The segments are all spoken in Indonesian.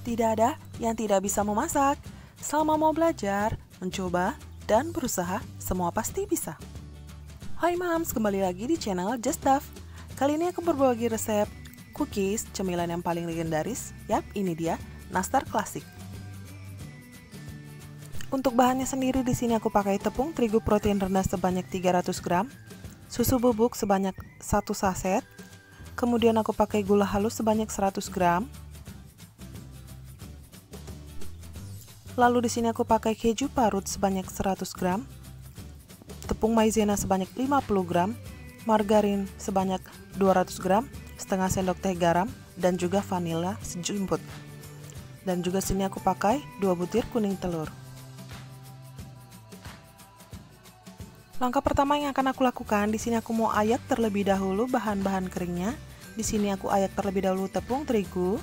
Tidak ada yang tidak bisa memasak. Selama mau belajar, mencoba, dan berusaha, semua pasti bisa. Hai Mams, kembali lagi di channel Just Duff. Kali ini aku berbagi resep cookies, cemilan yang paling legendaris. Yap, ini dia, nastar klasik. Untuk bahannya sendiri di sini aku pakai tepung terigu protein rendah sebanyak 300 gram, susu bubuk sebanyak 1 saset, kemudian aku pakai gula halus sebanyak 100 gram. Lalu di sini aku pakai keju parut sebanyak 100 gram, tepung maizena sebanyak 50 gram, margarin sebanyak 200 gram, setengah sendok teh garam, dan juga vanila sejumput. Dan juga sini aku pakai 2 butir kuning telur. Langkah pertama yang akan aku lakukan, di sini aku mau ayak terlebih dahulu bahan-bahan keringnya. Di sini aku ayak terlebih dahulu tepung terigu.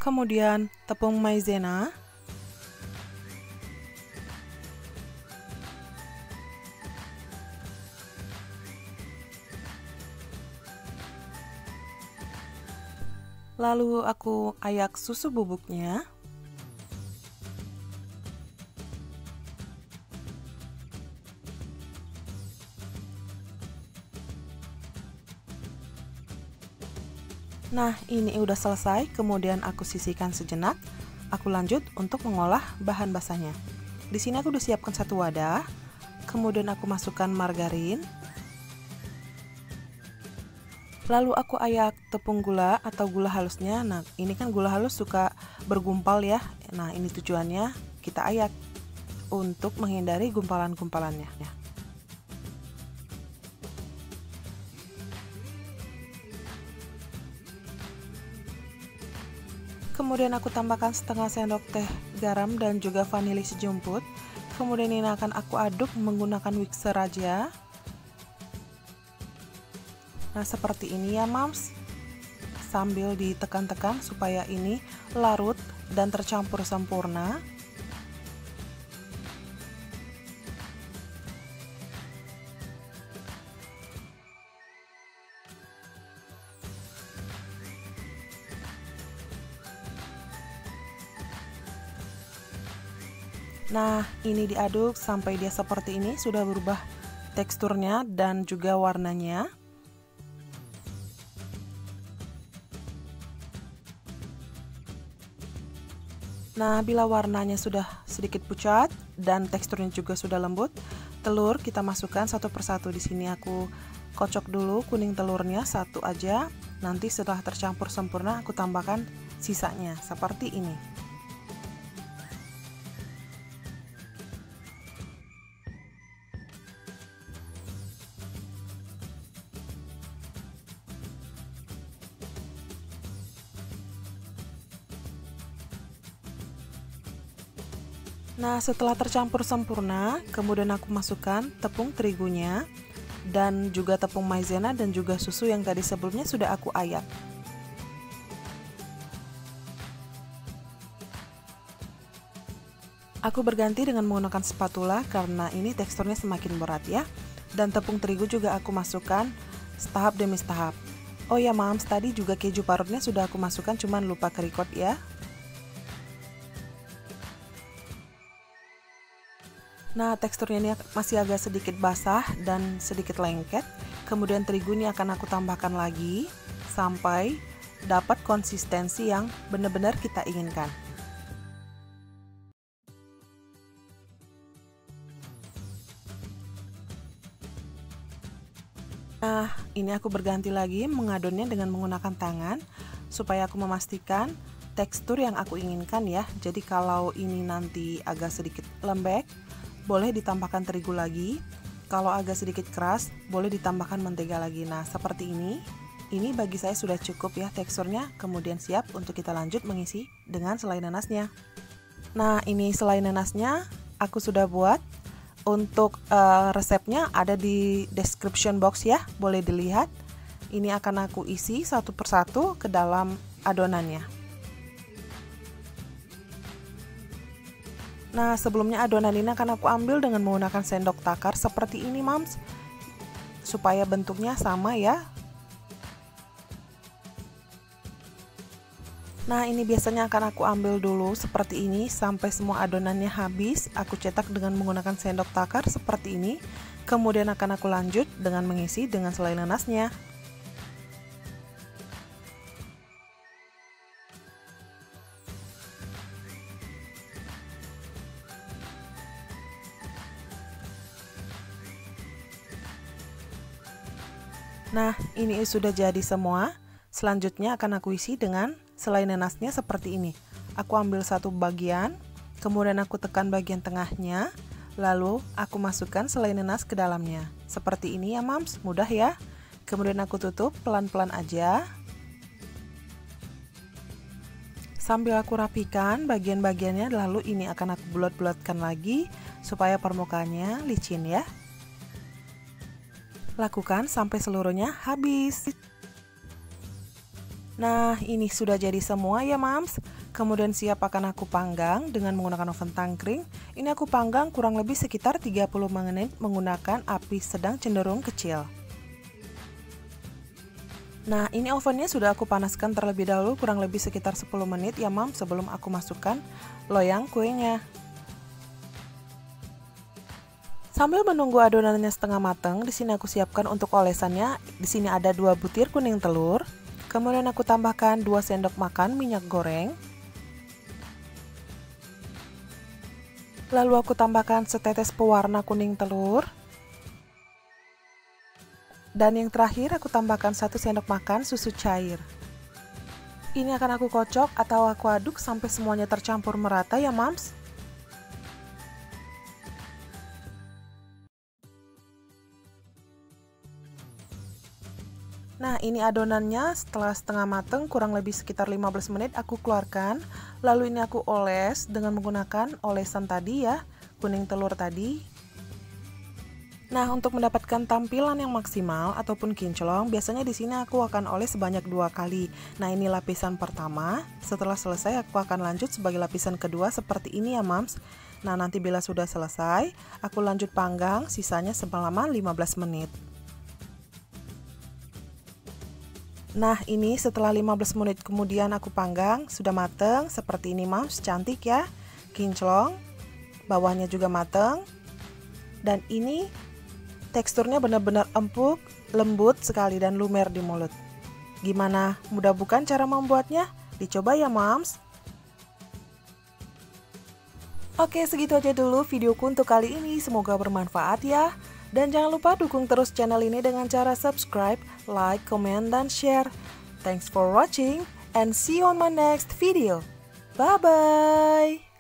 Kemudian tepung maizena. Lalu aku ayak susu bubuknya. Nah, ini udah selesai, kemudian aku sisihkan sejenak. Aku lanjut untuk mengolah bahan basahnya. Di sini aku udah siapkan satu wadah. Kemudian aku masukkan margarin. Lalu aku ayak tepung gula atau gula halusnya. Nah, ini kan gula halus suka bergumpal ya. Nah, ini tujuannya kita ayak untuk menghindari gumpalan-gumpalannya. Kemudian aku tambahkan setengah sendok teh garam dan juga vanili sejumput. Kemudian ini akan aku aduk menggunakan mixer aja. Nah, seperti ini ya Mams. Sambil ditekan-tekan supaya ini larut dan tercampur sempurna. Nah, ini diaduk sampai dia seperti ini, sudah berubah teksturnya dan juga warnanya. Nah, bila warnanya sudah sedikit pucat dan teksturnya juga sudah lembut, telur kita masukkan satu persatu. Di sini aku kocok dulu kuning telurnya satu aja. Nanti setelah tercampur sempurna aku tambahkan sisanya seperti ini. Nah, setelah tercampur sempurna, kemudian aku masukkan tepung terigunya dan juga tepung maizena dan juga susu yang tadi sebelumnya sudah aku ayak. Aku berganti dengan menggunakan spatula karena ini teksturnya semakin berat ya. Dan tepung terigu juga aku masukkan tahap demi tahap. Oh ya Mams, tadi juga keju parutnya sudah aku masukkan, cuman lupa ke-record ya. Nah, teksturnya ini masih agak sedikit basah dan sedikit lengket. Kemudian terigu ini akan aku tambahkan lagi sampai dapat konsistensi yang benar-benar kita inginkan. Nah, ini aku berganti lagi mengadonnya dengan menggunakan tangan supaya aku memastikan tekstur yang aku inginkan ya. Jadi kalau ini nanti agak sedikit lembek, boleh ditambahkan terigu lagi. Kalau agak sedikit keras, boleh ditambahkan mentega lagi. Nah, seperti ini. Ini bagi saya sudah cukup ya teksturnya. Kemudian siap untuk kita lanjut mengisi dengan selai nanasnya. Nah, ini selai nanasnya aku sudah buat. Untuk resepnya ada di description box ya, boleh dilihat. Ini akan aku isi satu persatu ke dalam adonannya. Nah, sebelumnya adonan ini akan aku ambil dengan menggunakan sendok takar seperti ini Mams. supaya bentuknya sama ya. Nah, ini biasanya akan aku ambil dulu seperti ini sampai semua adonannya habis. Aku cetak dengan menggunakan sendok takar seperti ini. Kemudian akan aku lanjut dengan mengisi dengan selai nanasnya. Nah, ini sudah jadi semua. Selanjutnya akan aku isi dengan selai nanasnya seperti ini. Aku ambil satu bagian, kemudian aku tekan bagian tengahnya, lalu aku masukkan selai nanas ke dalamnya. Seperti ini ya mams, mudah ya. Kemudian aku tutup pelan-pelan aja. Sambil aku rapikan bagian-bagiannya, lalu ini akan aku bulat-bulatkan lagi supaya permukaannya licin ya. Lakukan sampai seluruhnya habis. Nah, ini sudah jadi semua ya mams. Kemudian siap akan aku panggang dengan menggunakan oven tangkring. Ini aku panggang kurang lebih sekitar 30 menit menggunakan api sedang cenderung kecil. Nah, ini ovennya sudah aku panaskan terlebih dahulu kurang lebih sekitar 10 menit ya mams sebelum aku masukkan loyang kuenya. Sambil menunggu adonannya setengah matang, di sini aku siapkan untuk olesannya. Di sini ada 2 butir kuning telur. Kemudian aku tambahkan 2 sendok makan minyak goreng. Lalu aku tambahkan setetes pewarna kuning telur. Dan yang terakhir aku tambahkan 1 sendok makan susu cair. Ini akan aku kocok atau aku aduk sampai semuanya tercampur merata ya mams. Nah, ini adonannya setelah setengah mateng kurang lebih sekitar 15 menit aku keluarkan. Lalu ini aku oles dengan menggunakan olesan tadi ya, kuning telur tadi. Nah, untuk mendapatkan tampilan yang maksimal ataupun kinclong, biasanya di sini aku akan oles sebanyak 2 kali. Nah, ini lapisan pertama. Setelah selesai aku akan lanjut sebagai lapisan kedua seperti ini ya mams. Nah, nanti bila sudah selesai, aku lanjut panggang sisanya selama 15 menit. Nah, ini setelah 15 menit kemudian aku panggang, sudah mateng seperti ini mams, cantik ya, kinclong, bawahnya juga mateng. Dan ini teksturnya benar-benar empuk, lembut sekali dan lumer di mulut. Gimana, mudah bukan cara membuatnya? Dicoba ya mams. Oke, segitu aja dulu videoku untuk kali ini, semoga bermanfaat ya. Dan jangan lupa dukung terus channel ini dengan cara subscribe, like, comment, dan share. Thanks for watching and see you on my next video. Bye-bye!